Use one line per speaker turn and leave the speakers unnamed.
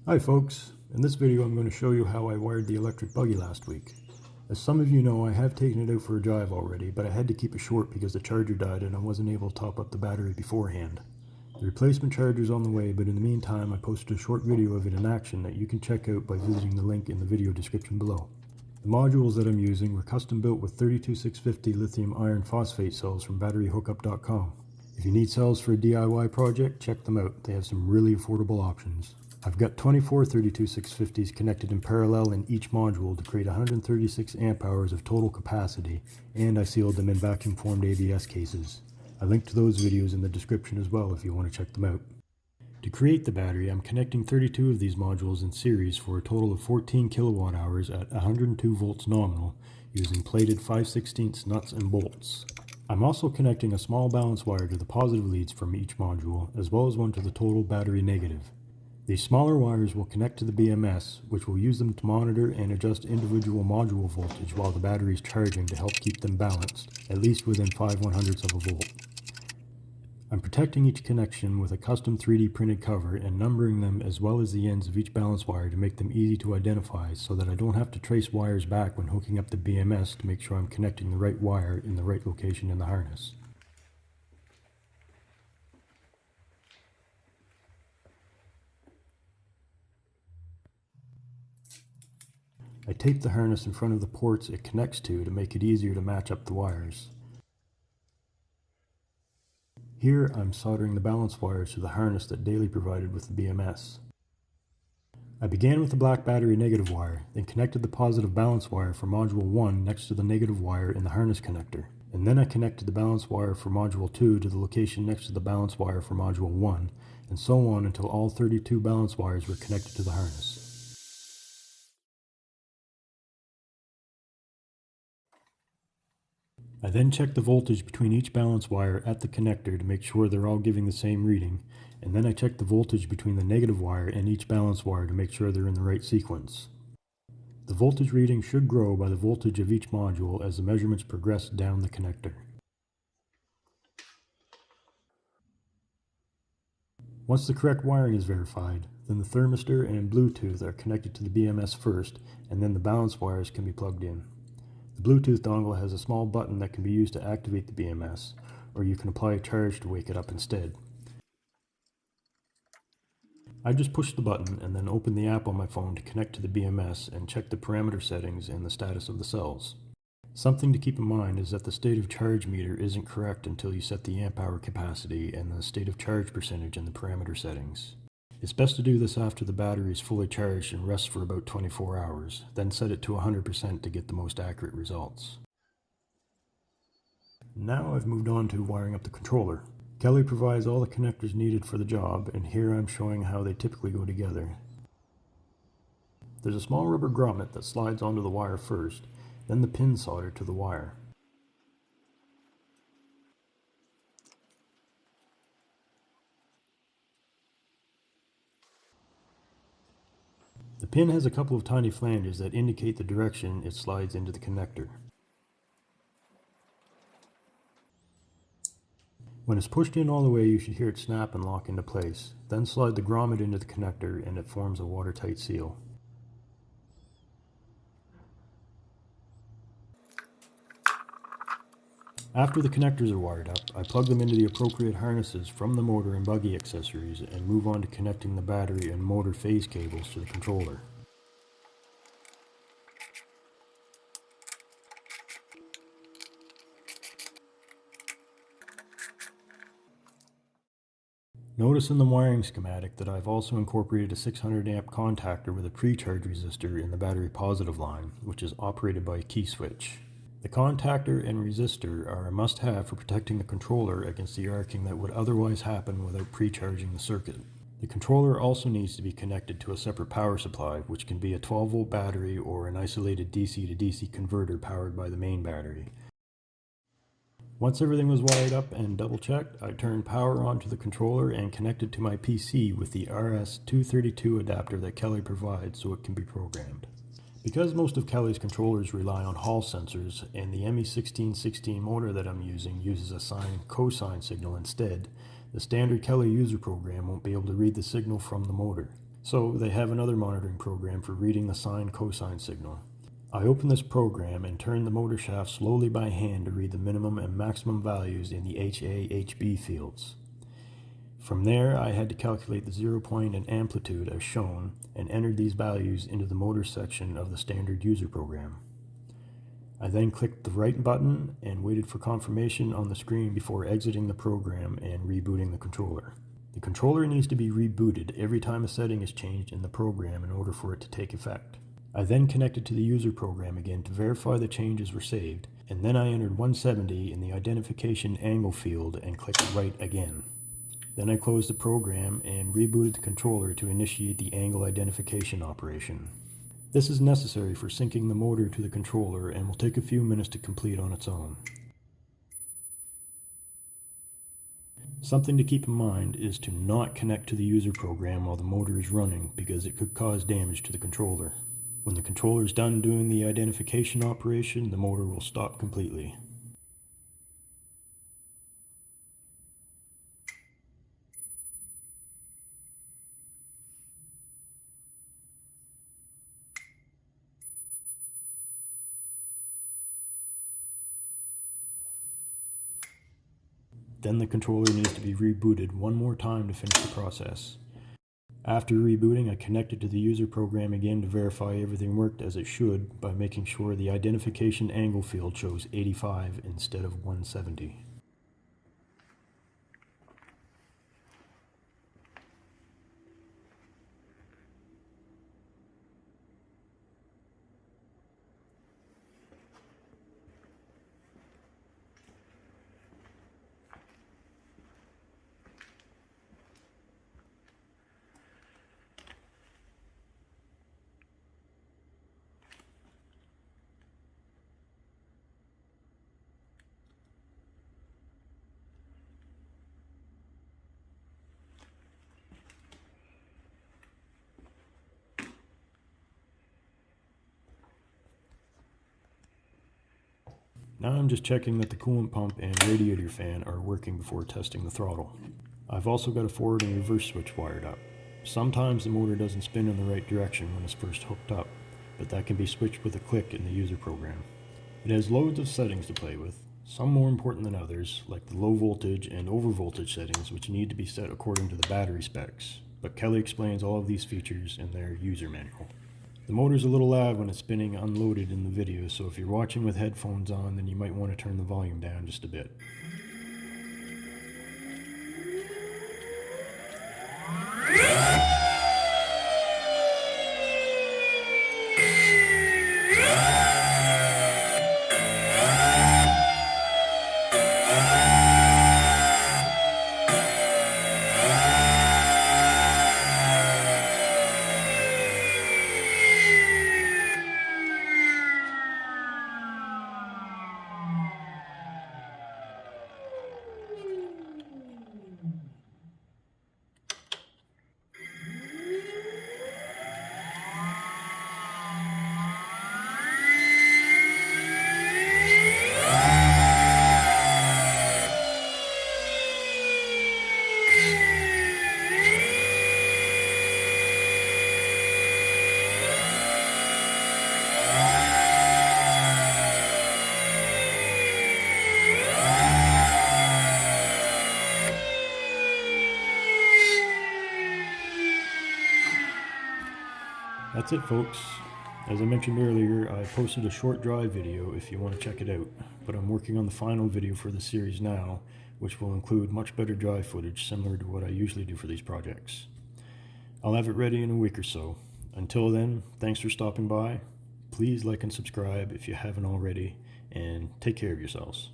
Hi folks, in this video I'm going to show you how I wired the electric buggy last week. As some of you know, I have taken it out for a drive already, but I had to keep it short because the charger died and I wasn't able to top up the battery beforehand. The replacement charger is on the way, but in the meantime I posted a short video of it in action that you can check out by visiting the link in the video description below. The modules that I'm using were custom built with 32650 lithium iron phosphate cells from batteryhookup.com. If you need cells for a DIY project, check them out. They have some really affordable options. I've got 24 32650s connected in parallel in each module to create 136 amp hours of total capacity, and I sealed them in vacuum formed ABS cases. I linked to those videos in the description as well if you want to check them out. To create the battery, I'm connecting 32 of these modules in series for a total of 14 kilowatt hours at 102 volts nominal using plated 5/16 nuts and bolts. I'm also connecting a small balance wire to the positive leads from each module as well as one to the total battery negative. These smaller wires will connect to the BMS, which will use them to monitor and adjust individual module voltage while the battery is charging to help keep them balanced, at least within 5/100ths of a volt. I'm protecting each connection with a custom 3D printed cover and numbering them as well as the ends of each balance wire to make them easy to identify so that I don't have to trace wires back when hooking up the BMS to make sure I'm connecting the right wire in the right location in the harness. I tape the harness in front of the ports it connects to make it easier to match up the wires. Here I'm soldering the balance wires to the harness that Daily provided with the BMS. I began with the black battery negative wire, then connected the positive balance wire for module 1 next to the negative wire in the harness connector, and then I connected the balance wire for module 2 to the location next to the balance wire for module 1, and so on until all 32 balance wires were connected to the harness. I then check the voltage between each balance wire at the connector to make sure they're all giving the same reading, and then I check the voltage between the negative wire and each balance wire to make sure they're in the right sequence. The voltage reading should grow by the voltage of each module as the measurements progress down the connector. Once the correct wiring is verified, then the thermistor and Bluetooth are connected to the BMS first, and then the balance wires can be plugged in. The Bluetooth dongle has a small button that can be used to activate the BMS, or you can apply a charge to wake it up instead. I just push the button and then open the app on my phone to connect to the BMS and check the parameter settings and the status of the cells. Something to keep in mind is that the state of charge meter isn't correct until you set the amp hour capacity and the state of charge percentage in the parameter settings. It's best to do this after the battery is fully charged and rests for about 24 hours, then set it to 100% to get the most accurate results. Now I've moved on to wiring up the controller. Kelly provides all the connectors needed for the job, and here I'm showing how they typically go together. There's a small rubber grommet that slides onto the wire first, then the pin solder to the wire. The pin has a couple of tiny flanges that indicate the direction it slides into the connector. When it's pushed in all the way, you should hear it snap and lock into place. Then slide the grommet into the connector and it forms a watertight seal. After the connectors are wired up, I plug them into the appropriate harnesses from the motor and buggy accessories and move on to connecting the battery and motor phase cables to the controller. Notice in the wiring schematic that I've also incorporated a 600 amp contactor with a pre-charge resistor in the battery positive line, which is operated by a key switch. The contactor and resistor are a must-have for protecting the controller against the arcing that would otherwise happen without pre-charging the circuit. The controller also needs to be connected to a separate power supply, which can be a 12-volt battery or an isolated DC to DC converter powered by the main battery. Once everything was wired up and double-checked, I turned power on to the controller and connected to my PC with the RS-232 adapter that Kelly provides so it can be programmed. Because most of Kelly's controllers rely on Hall sensors and the ME1616 motor that I'm using uses a sine cosine signal instead, the standard Kelly user program won't be able to read the signal from the motor. So they have another monitoring program for reading the sine cosine signal. I opened this program and turned the motor shaft slowly by hand to read the minimum and maximum values in the HA/HB fields. From there, I had to calculate the 0 point and amplitude as shown and entered these values into the motor section of the standard user program. I then clicked the right button and waited for confirmation on the screen before exiting the program and rebooting the controller. The controller needs to be rebooted every time a setting is changed in the program in order for it to take effect. I then connected to the user program again to verify the changes were saved, and then I entered 170 in the identification angle field and clicked right again. Then I closed the program and rebooted the controller to initiate the angle identification operation. This is necessary for syncing the motor to the controller and will take a few minutes to complete on its own. Something to keep in mind is to not connect to the user program while the motor is running because it could cause damage to the controller. When the controller is done doing the identification operation, the motor will stop completely. Then the controller needs to be rebooted one more time to finish the process. After rebooting, I connected to the user program again to verify everything worked as it should by making sure the identification angle field shows 85 instead of 170. Now I'm just checking that the coolant pump and radiator fan are working before testing the throttle. I've also got a forward and reverse switch wired up. Sometimes the motor doesn't spin in the right direction when it's first hooked up, but that can be switched with a click in the user program. It has loads of settings to play with, some more important than others, like the low voltage and over voltage settings, which need to be set according to the battery specs, but Kelly explains all of these features in their user manual. The motor's a little loud when it's spinning unloaded in the video, so if you're watching with headphones on, then you might want to turn the volume down just a bit. That's it, folks. As I mentioned earlier, I posted a short drive video if you want to check it out, but I'm working on the final video for the series now, which will include much better drive footage similar to what I usually do for these projects. I'll have it ready in a week or so. Until then, thanks for stopping by. Please like and subscribe if you haven't already, and take care of yourselves.